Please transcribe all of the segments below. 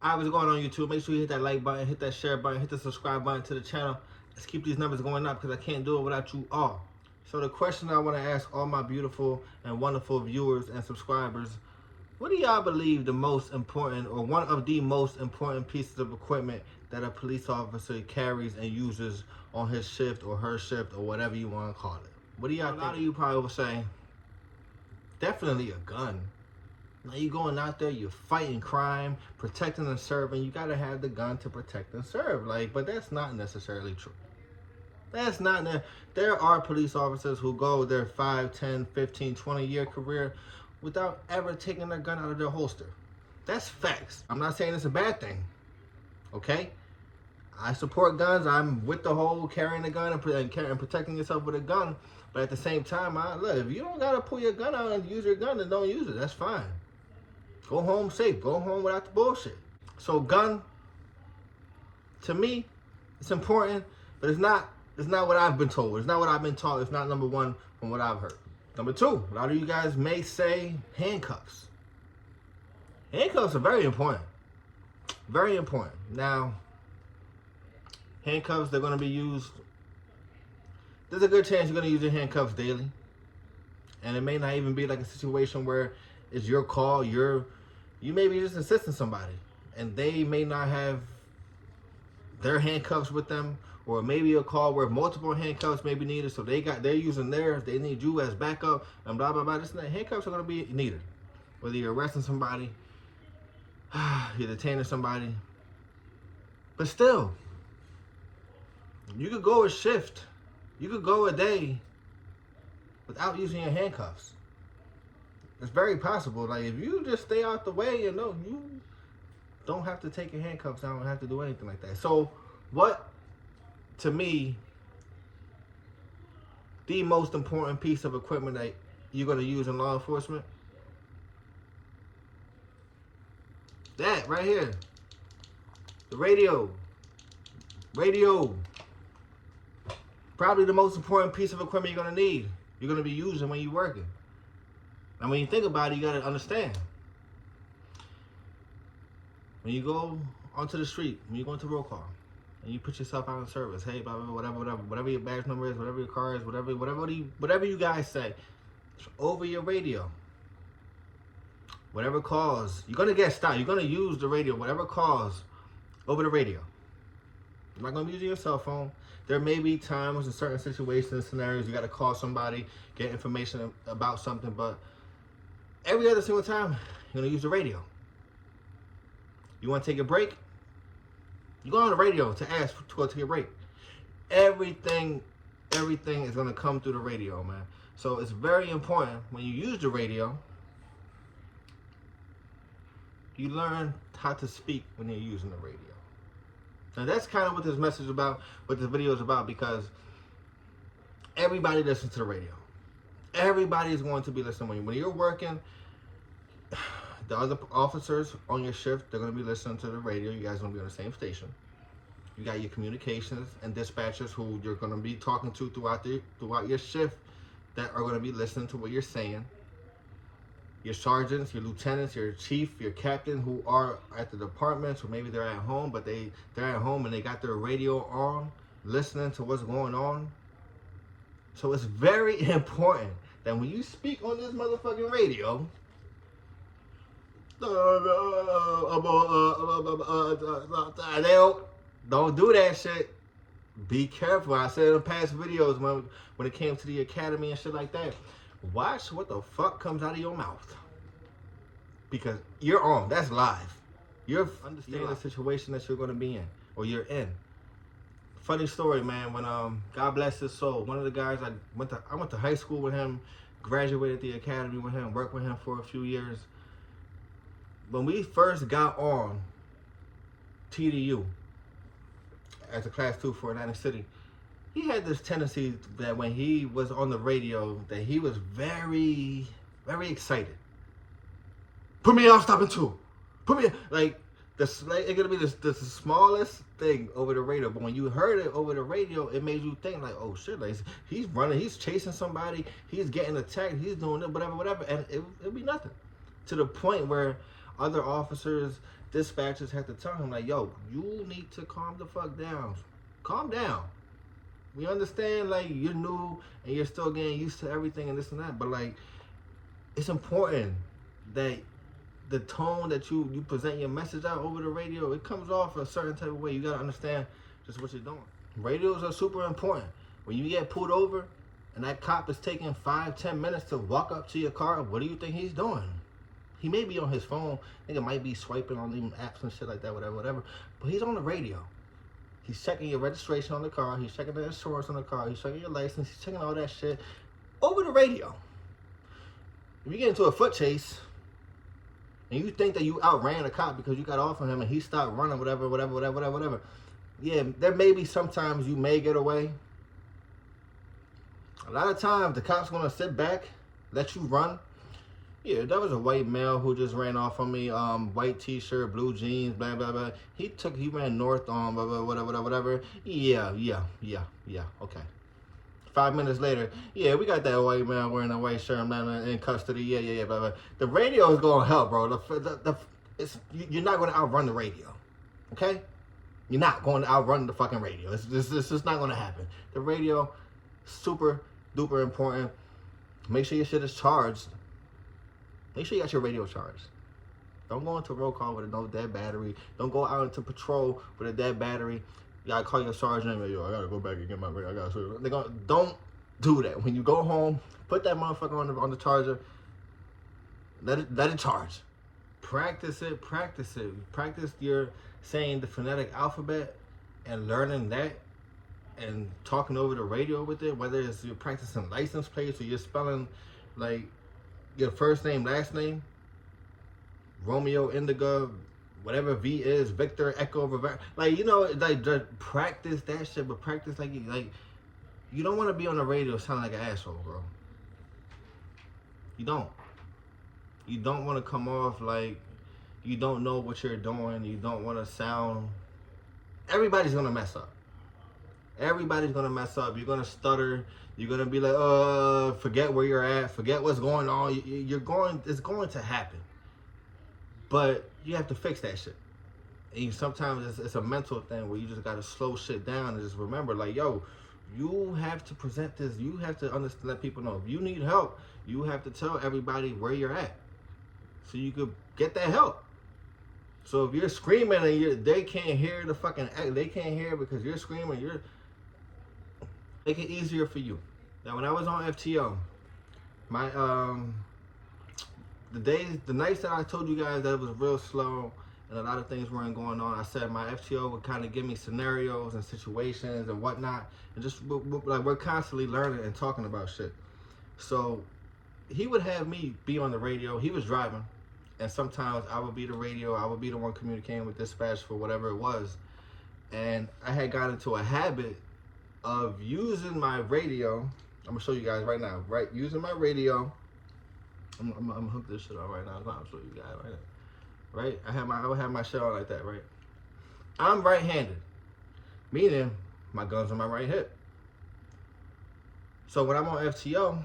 Alright, what's going on YouTube? Make sure you hit that like button, hit that share button, hit the subscribe button to the channel. Let's keep these numbers going up because I can't do it without you all. So the question I want to ask all my beautiful and wonderful viewers and subscribers, what do y'all believe the most important or one of the most important pieces of equipment that a police officer carries and uses on his shift or her shift or whatever you want to call it? What do y'all think? A lot of you probably will say, definitely a gun. Now you going out there, you're fighting crime, protecting and serving. You gotta have the gun to protect and serve. But that's not necessarily true. That's not. There are police officers who go their 5, 10, 15, 20-year career without ever taking their gun out of their holster. That's facts. I'm not saying it's a bad thing. Okay? I support guns. I'm with the whole carrying a gun and protecting yourself with a gun. But at the same time, look, if you don't gotta pull your gun out and use your gun, then don't use it. That's fine. Go home safe. Go home without the bullshit. So gun, to me, it's important, but it's not what I've been told. It's not what I've been taught. It's not number one from what I've heard. Number two, a lot of you guys may say handcuffs. Handcuffs are very important. Very important. Now, handcuffs, they're going to be used. There's a good chance you're going to use your handcuffs daily. And it may not even be like a situation where it's your call, you may be just assisting somebody and they may not have their handcuffs with them, or maybe a call where multiple handcuffs may be needed, so they're using theirs, they need you as backup, and blah blah blah. This and that. Handcuffs are going to be needed, whether you're arresting somebody, you're detaining somebody. But still, you could go a shift, you could go a day without using your handcuffs. It's very possible. Like, if you just stay out the way, you don't have to take your handcuffs down, don't have to do anything like that. So what, to me, the most important piece of equipment that you're going to use in law enforcement? That right here. The radio. Radio. Probably the most important piece of equipment you're going to need. You're going to be using when you're working. Now, when you think about it, you got to understand. When you go onto the street, when you go into roll call, and you put yourself out in service, hey, blah, blah, blah, whatever your badge number is, whatever your car is, whatever you guys say, over your radio. Whatever calls, you're going to get stopped. You're going to use the radio, whatever calls, over the radio. You're not going to be using your cell phone. There may be times in certain situations, scenarios, you got to call somebody, get information about something, but every other single time, you're going to use the radio. You want to take a break? You go on the radio to ask to go take a break. Everything is going to come through the radio, man. So it's very important when you use the radio, you learn how to speak when you're using the radio. Now that's kind of what this message is about, what this video is about, because everybody listens to the radio. Everybody is going to be listening when you're working. The other officers on your shift, they're going to be listening to the radio. You guys are going to be on the same station. You got your communications and dispatchers who you're going to be talking to throughout your shift that are going to be listening to what you're saying. Your sergeants, your lieutenants, your chief, your captain who are at the departments, or maybe they're at home, but they're at home and they got their radio on, listening to what's going on. So it's very important that when you speak on this motherfucking radio, don't do that shit. Be careful. I said in past videos when it came to the academy and shit like that, watch what the fuck comes out of your mouth, because you're on. That's live. You're understanding the situation that you're going to be in, or you're in. Funny story, man. When God bless his soul, one of the guys I went to high school with him, graduated the academy with him, worked with him for a few years. When we first got on TDU as a class 2 for Atlantic City, he had this tendency that when he was on the radio, that he was very, very excited. Put me on stopping 2. Put me, like, it's gonna be the smallest thing over the radio, but when you heard it over the radio, it made you think like, oh shit, like he's running, he's chasing somebody, he's getting attacked, he's doing it, whatever, and it'll be nothing. To the point where other officers, dispatchers have to tell him, like, yo, you need to calm the fuck down. Calm down. We understand, like, you're new and you're still getting used to everything and this and that, but, like, it's important that the tone that you present your message out over the radio, it comes off a certain type of way. You gotta understand just what you're doing. Radios are super important. When you get pulled over and that cop is taking 5-10 minutes to walk up to your car, what do you think he's doing? He may be on his phone. I think it might be swiping on them apps and shit like that, whatever. But he's on the radio. He's checking your registration on the car. He's checking the insurance on the car. He's checking your license. He's checking all that shit over the radio. If you get into a foot chase and you think that you outran a cop because you got off on him and he stopped running, whatever. Yeah, there may be sometimes you may get away. A lot of times the cop's gonna sit back, let you run. Yeah, that was a white male who just ran off on me. White t-shirt, blue jeans, blah blah blah. He ran north on whatever. Yeah. Okay. 5 minutes later, yeah, we got that white man wearing a white shirt, in custody. Yeah, blah blah. The radio is gonna help, bro. You're not gonna outrun the radio, okay? You're not going to outrun the fucking radio. It's just not gonna happen. The radio, super duper important. Make sure your shit is charged. Make sure you got your radio charged. Don't go into roll call with a no dead battery. Don't go out into patrol with a dead battery. You gotta call your sergeant and yo, I gotta go back and get my radio. Don't do that. When you go home, put that motherfucker on the charger. Let it charge. Practice it. Practice your saying the phonetic alphabet and learning that and talking over the radio with it, whether it's you're practicing license plates or you're spelling like your first name, last name, Romeo, Indigo, whatever V is, Victor, Echo, like, you know, like just practice that shit, but practice like you don't want to be on the radio sounding like an asshole, bro. You don't want to come off like you don't know what you're doing. You don't want to sound. Everybody's gonna mess up. Everybody's gonna mess up. You're gonna stutter. You're gonna be like, forget where you're at. Forget what's going on. It's going to happen. But you have to fix that shit. And sometimes it's a mental thing where you just gotta slow shit down and just remember, like, yo, you have to present this. You have to understand, let people know. If you need help, you have to tell everybody where you're at, so you could get that help. So if you're screaming and they can't hear they can't hear because you're screaming, make it easier for you. Now, when I was on FTO, my the nights that I told you guys that it was real slow and a lot of things weren't going on, I said my FTO would kind of give me scenarios and situations and whatnot, and just like we're constantly learning and talking about shit. So he would have me be on the radio. He was driving, and sometimes I would be the radio. I would be the one communicating with dispatch for whatever it was. And I had got into a habit of using my radio. I'm gonna show you guys right now, right? Using my radio. I'm gonna hook this shit on right now. I'm gonna show you guys right now. Right? I would have my shit on like that, right? I'm right-handed, meaning my gun's on my right hip. So when I'm on FTO,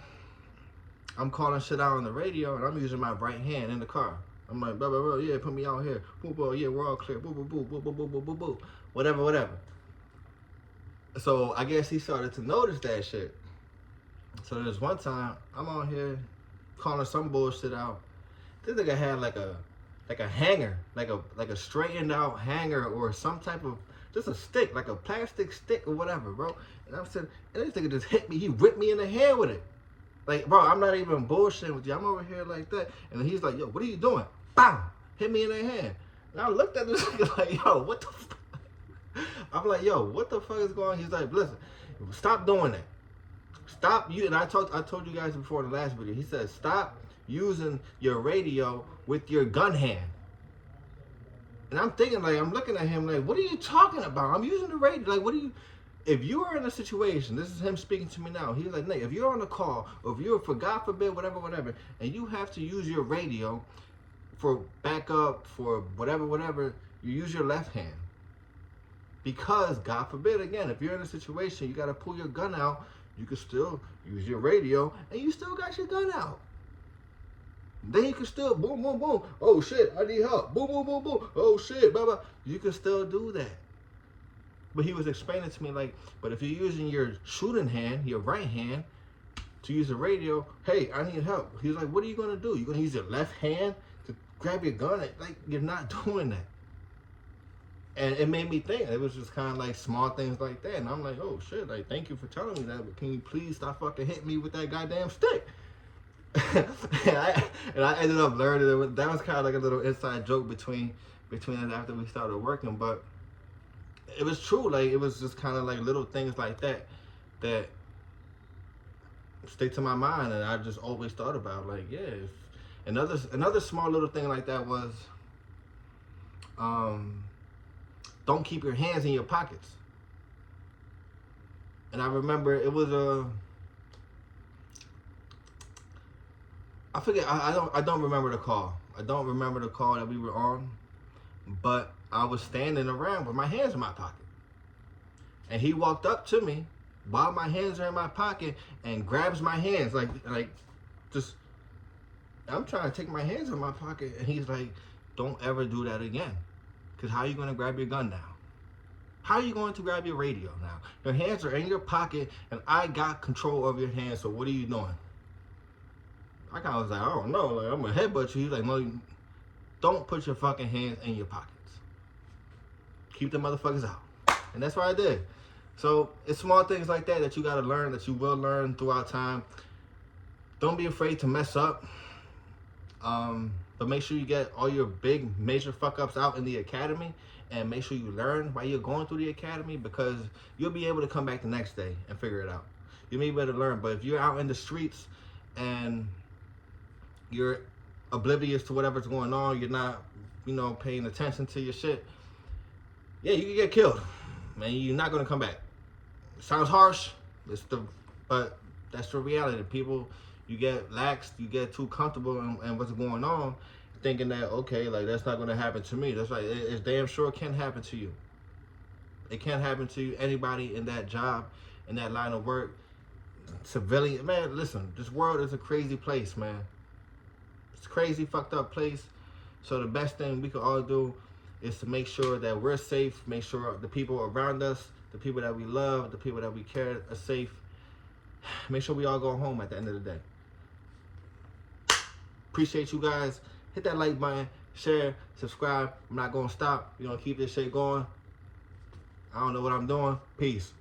I'm calling shit out on the radio and I'm using my right hand in the car. I'm like, blah, blah, blah, yeah, put me out here. Boo, boo, yeah, we're all clear. Boo, boo, boo, boo, boo, boo, boo, boo, boo. Whatever. So I guess he started to notice that shit. So there's one time I'm on here calling some bullshit out. This nigga had like a hanger, like a straightened out hanger or some type of, just a stick, like a plastic stick or whatever, bro. And I'm saying, and this nigga just hit me. He ripped me in the head with it. Like, bro, I'm not even bullshitting with you. I'm over here like that. And then he's like, yo, what are you doing? Bam! Hit me in the hand. And I looked at this nigga like, yo, what the fuck? I'm like, yo, what the fuck is going on? He's like, listen, stop doing that. Stop you. And I told you guys before in the last video. He said, stop using your radio with your gun hand. And I'm thinking, like, I'm looking at him like, what are you talking about? I'm using the radio. Like, what are you? If you are in a situation, this is him speaking to me now. He's like, Nate, if you're on a call, or if you're, for God forbid, whatever, and you have to use your radio for backup, for whatever, you use your left hand. Because, God forbid, again, if you're in a situation, you got to pull your gun out, you can still use your radio, and you still got your gun out. Then you can still boom, boom, boom. Oh shit, I need help. Boom, boom, boom, boom. Oh shit, blah, blah. You can still do that. But he was explaining to me like, but if you're using your shooting hand, your right hand, to use the radio, hey, I need help. He was like, what are you gonna do? You're gonna use your left hand to grab your gun? Like, you're not doing that. And it made me think. It was just kind of like small things like that. And I'm like, oh shit, like, thank you for telling me that, but can you please stop fucking hitting me with that goddamn stick? and I ended up learning that was kind of like a little inside joke between us after we started working, but it was true. Like, it was just kind of like little things like that that stick to my mind, and I just always thought about, like, yeah. Another small little thing like that was, don't keep your hands in your pockets. And I remember it was I forget. I don't remember the call. I don't remember the call that we were on, but I was standing around with my hands in my pocket, and he walked up to me while my hands are in my pocket and grabs my hands like just. I'm trying to take my hands in my pocket, and he's like, "Don't ever do that again, because how are you going to grab your gun now? How are you going to grab your radio now? Your hands are in your pocket, and I got control of your hands. So what are you doing?" I kind of was like, I don't know, like, I'm gonna headbutt you. He's like, no, don't put your fucking hands in your pockets. Keep the motherfuckers out. And that's what I did. So it's small things like that that you gotta learn, that you will learn throughout time. Don't be afraid to mess up. But make sure you get all your big major fuck ups out in the academy, and make sure you learn while you're going through the academy, because you'll be able to come back the next day and figure it out. You may be able to learn, but if you're out in the streets and you're oblivious to whatever's going on, you're not, paying attention to your shit, yeah, you can get killed, man. You're not gonna come back. It sounds harsh, but that's the reality. People, you get lax, you get too comfortable in what's going on, thinking that, okay, like, that's not gonna happen to me. That's right, it damn sure can happen to you. It can happen to you, anybody in that job, in that line of work, civilian. Man, listen, this world is a crazy place, man. It's a crazy, fucked up place. So the best thing we can all do is to make sure that we're safe, make sure the people around us, the people that we love, the people that we care are safe. Make sure we all go home at the end of the day. Appreciate you guys. Hit that like button, share, subscribe. I'm not gonna stop. We're gonna keep this shit going. I don't know what I'm doing. Peace.